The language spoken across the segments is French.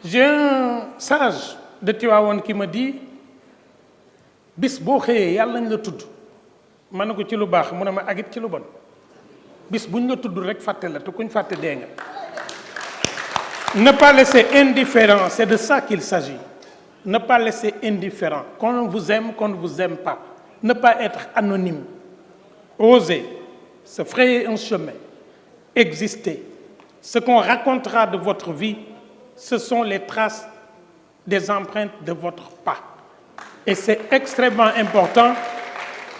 J'ai un sage de Tivaouane qui me dit bis boo xëyee yàlla nañ la tudd ma ne ko ci lu baax mu ne ma agit ci lu bon bis buñ la tudd rek fàtte la te kuñ fàtte dee nga. Ne pas laisser indifférent, c'est de ça qu'il s'agit. Ne pas laisser indifférent, qu'on vous aime, qu'on ne vous aime pas. Ne pas être anonyme. Oser se frayer un chemin, exister. Ce qu'on racontera de votre vie, ce sont les traces des empreintes de votre pas. Et c'est extrêmement important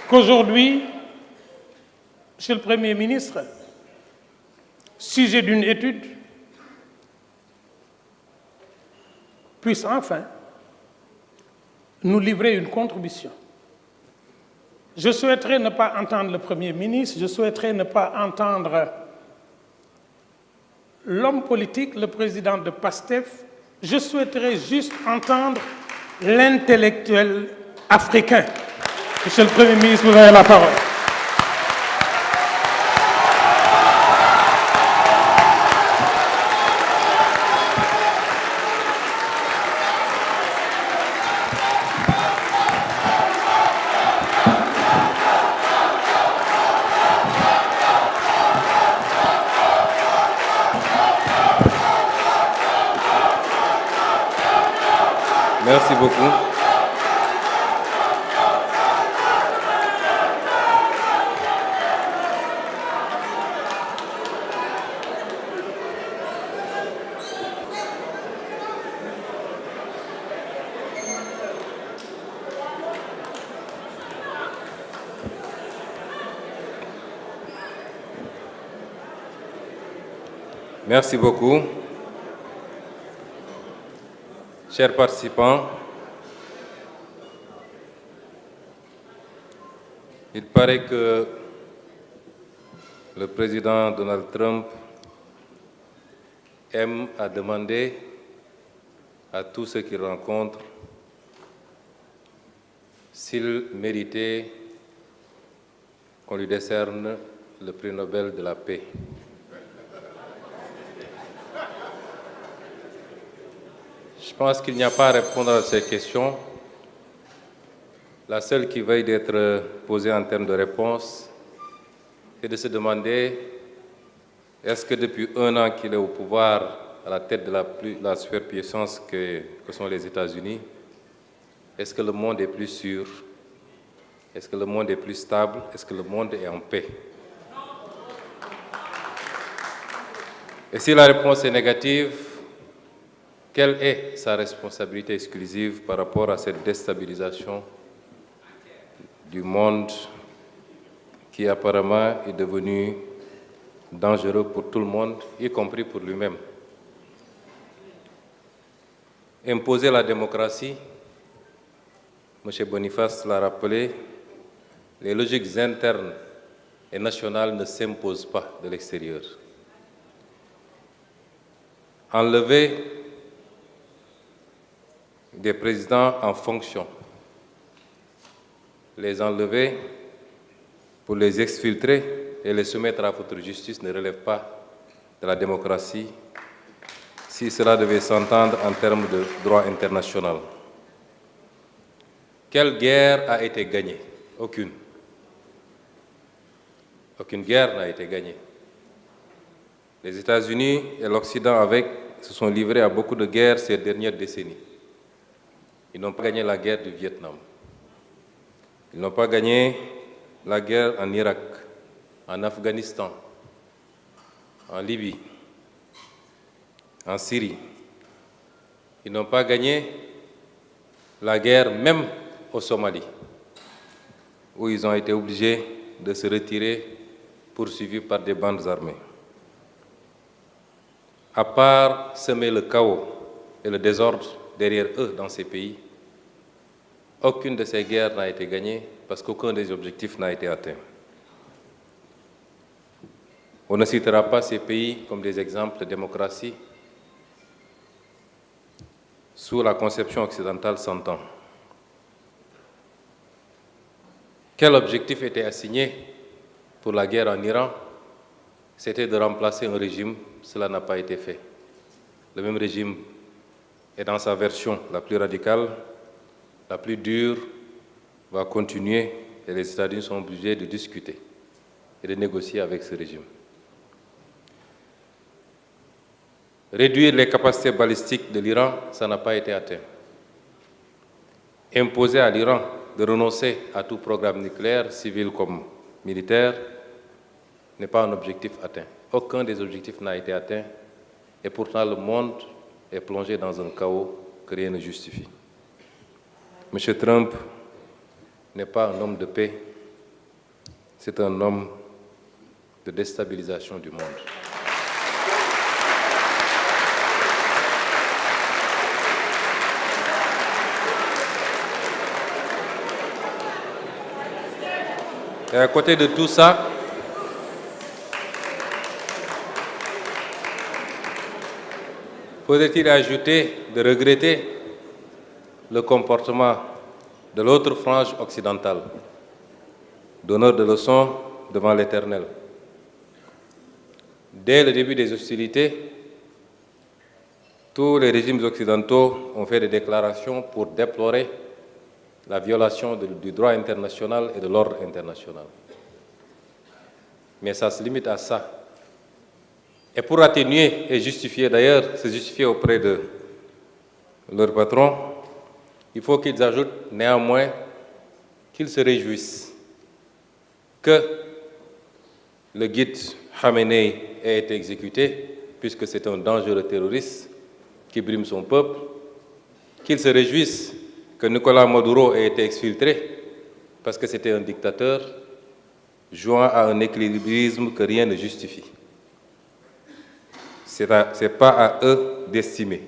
qu'aujourd'hui, Monsieur le Premier ministre, sujet d'une étude, puisse enfin nous livrer une contribution. Je souhaiterais ne pas entendre le Premier ministre, je souhaiterais ne pas entendre l'homme politique, le président de PASTEF, je souhaiterais juste entendre l'intellectuel africain. Monsieur le Premier ministre, vous avez la parole. Merci beaucoup. Merci beaucoup. Chers participants, il paraît que le président Donald Trump aime à demander à tous ceux qu'il rencontre s'il méritait qu'on lui décerne le prix Nobel de la paix. Je pense qu'il n'y a pas à répondre à ces questions. La seule qui veuille d'être posée en termes de réponse, c'est de se demander est-ce que depuis 1 an qu'il est au pouvoir, à la tête de la superpuissance que sont les États-Unis, est-ce que le monde est plus sûr? Est-ce que le monde est plus stable? Est-ce que le monde est en paix? Et si la réponse est négative, quelle est sa responsabilité exclusive par rapport à cette déstabilisation du monde qui apparemment est devenu dangereux pour tout le monde, y compris pour lui-même? Imposer la démocratie, M. Boniface l'a rappelé, les logiques internes et nationales ne s'imposent pas de l'extérieur. Enlever des présidents en fonction, les enlever pour les exfiltrer et les soumettre à votre justice ne relève pas de la démocratie si cela devait s'entendre en termes de droit international. Quelle guerre a été gagnée? Aucune. Aucune guerre n'a été gagnée. Les États-Unis et l'Occident se sont livrés à beaucoup de guerres ces dernières décennies. Ils n'ont pas gagné la guerre du Vietnam. Ils n'ont pas gagné la guerre en Irak, en Afghanistan, en Libye, en Syrie. Ils n'ont pas gagné la guerre même au Somalie, où ils ont été obligés de se retirer, poursuivis par des bandes armées. À part semer le chaos et le désordre derrière eux dans ces pays, aucune de ces guerres n'a été gagnée parce qu'aucun des objectifs n'a été atteint. On ne citera pas ces pays comme des exemples de démocratie sous la conception occidentale s'entend. Quel objectif était assigné pour la guerre en Iran? C'était de remplacer un régime, cela n'a pas été fait. Le même régime et dans sa version la plus radicale, la plus dure, va continuer et les États-Unis sont obligés de discuter et de négocier avec ce régime. Réduire les capacités balistiques de l'Iran, ça n'a pas été atteint. Imposer à l'Iran de renoncer à tout programme nucléaire, civil comme militaire, n'est pas un objectif atteint. Aucun des objectifs n'a été atteint et pourtant le monde est plongé dans un chaos que rien ne justifie. M. Trump n'est pas un homme de paix, c'est un homme de déstabilisation du monde. Et à côté de tout ça, faudrait-il ajouter de regretter le comportement de l'autre frange occidentale, donneur de leçons devant l'Éternel. Dès le début des hostilités, tous les régimes occidentaux ont fait des déclarations pour déplorer la violation du droit international et de l'ordre international. Mais ça se limite à ça. Et pour atténuer et justifier, d'ailleurs, se justifier auprès de leur patron, il faut qu'ils ajoutent néanmoins qu'ils se réjouissent que le guide Khamenei ait été exécuté, puisque c'est un dangereux terroriste qui brime son peuple, qu'ils se réjouissent que Nicolás Maduro ait été exfiltré, parce que c'était un dictateur, jouant à un équilibrisme que rien ne justifie. Ce n'est pas à eux d'estimer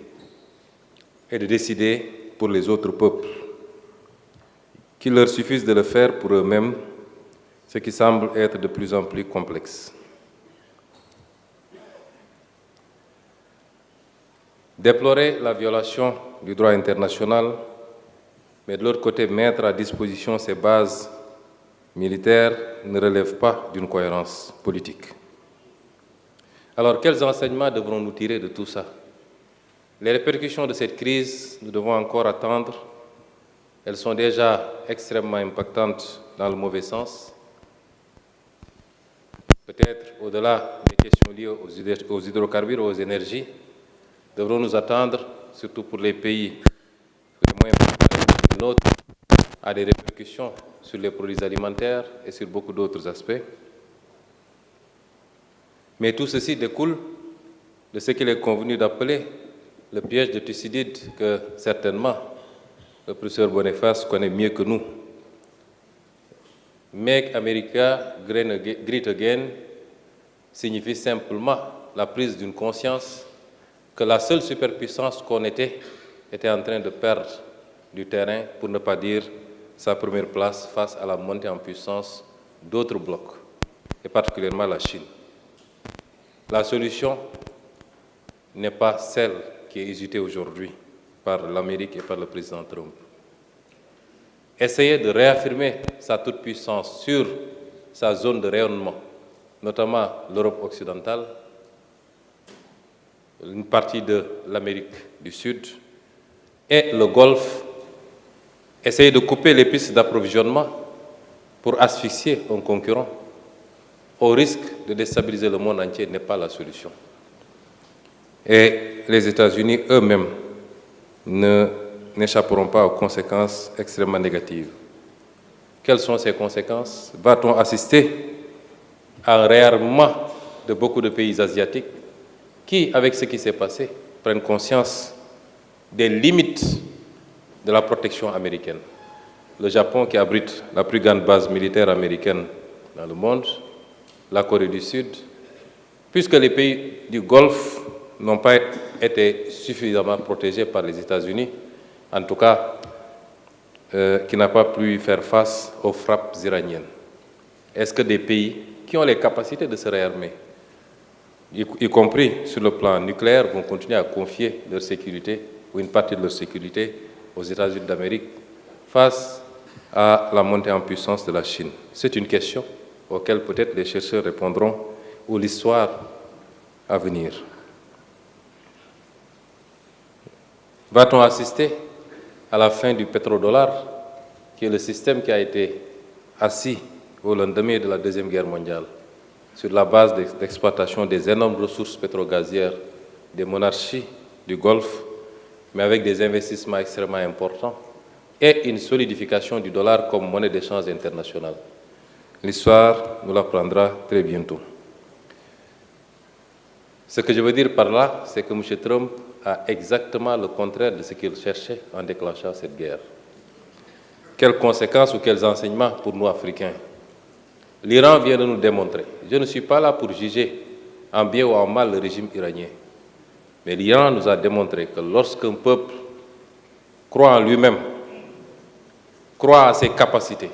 et de décider pour les autres peuples. Qu'il leur suffise de le faire pour eux-mêmes, ce qui semble être de plus en plus complexe. Déplorer la violation du droit international, mais de l'autre côté, mettre à disposition ces bases militaires ne relève pas d'une cohérence politique. Alors, quels enseignements devrons-nous tirer de tout ça? Les répercussions de cette crise, nous devons encore attendre. Elles sont déjà extrêmement impactantes dans le mauvais sens. Peut-être au-delà des questions liées aux hydrocarbures, aux énergies, devrons nous attendre, surtout pour les pays les moins préparés que le nôtre, à des répercussions sur les produits alimentaires et sur beaucoup d'autres aspects. Mais tout ceci découle de ce qu'il est convenu d'appeler le piège de Thucydide, que certainement le professeur Boniface connaît mieux que nous. Make America Great Again signifie simplement la prise d'une conscience que la seule superpuissance qu'on était en train de perdre du terrain, pour ne pas dire sa première place face à la montée en puissance d'autres blocs, et particulièrement la Chine. La solution n'est pas celle qui est hésitée aujourd'hui par l'Amérique et par le président Trump. Essayer de réaffirmer sa toute-puissance sur sa zone de rayonnement, notamment l'Europe occidentale, une partie de l'Amérique du Sud et le Golfe, essayer de couper les pistes d'approvisionnement pour asphyxier un concurrent au risque de déstabiliser le monde entier n'est pas la solution. Et les États-Unis eux-mêmes n'échapperont pas aux conséquences extrêmement négatives. Quelles sont ces conséquences? Va-t-on assister à un réarmement de beaucoup de pays asiatiques qui, avec ce qui s'est passé, prennent conscience des limites de la protection américaine? Le Japon, qui abrite la plus grande base militaire américaine dans le monde, la Corée du Sud, puisque les pays du Golfe n'ont pas été suffisamment protégés par les États-Unis, en tout cas, qui n'a pas pu faire face aux frappes iraniennes. Est-ce que des pays qui ont les capacités de se réarmer, y compris sur le plan nucléaire, vont continuer à confier leur sécurité ou une partie de leur sécurité aux États-Unis d'Amérique face à la montée en puissance de la Chine? C'est une question auxquelles peut-être les chercheurs répondront ou l'histoire à venir. Va-t-on assister à la fin du pétrodollar, qui est le système qui a été assis au lendemain de la Deuxième Guerre mondiale, sur la base d'exploitation des énormes ressources pétrogazières des monarchies du Golfe, mais avec des investissements extrêmement importants et une solidification du dollar comme monnaie d'échange internationale. L'histoire nous l'apprendra très bientôt. Ce que je veux dire par là, c'est que M. Trump a exactement le contraire de ce qu'il cherchait en déclenchant cette guerre. Quelles conséquences ou quels enseignements pour nous, Africains? L'Iran vient de nous démontrer. Je ne suis pas là pour juger en bien ou en mal le régime iranien. Mais l'Iran nous a démontré que lorsqu'un peuple croit en lui-même, croit à ses capacités,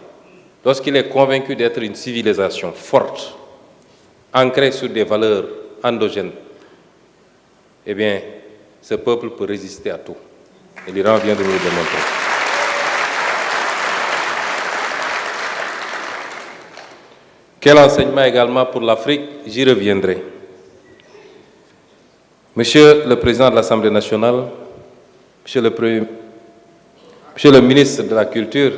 lorsqu'il est convaincu d'être une civilisation forte, ancrée sur des valeurs endogènes, eh bien, ce peuple peut résister à tout. Et l'Iran vient de nous le démontrer. Quel enseignement également pour l'Afrique? J'y reviendrai. Monsieur le Président de l'Assemblée nationale, Monsieur le ministre de la Culture,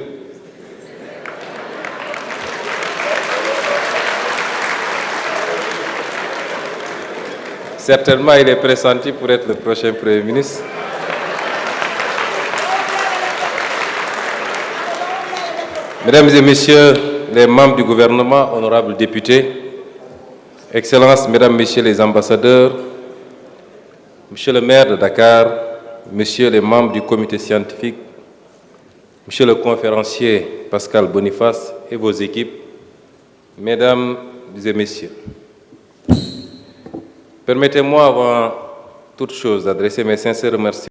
certainement il est pressenti pour être le prochain Premier ministre. Mesdames et Messieurs les membres du gouvernement, honorables députés, Excellences, Mesdames, Messieurs les ambassadeurs, Monsieur le maire de Dakar, Messieurs les membres du comité scientifique, Monsieur le conférencier Pascal Boniface et vos équipes, Mesdames et Messieurs, permettez-moi avant toute chose d'adresser mes sincères remerciements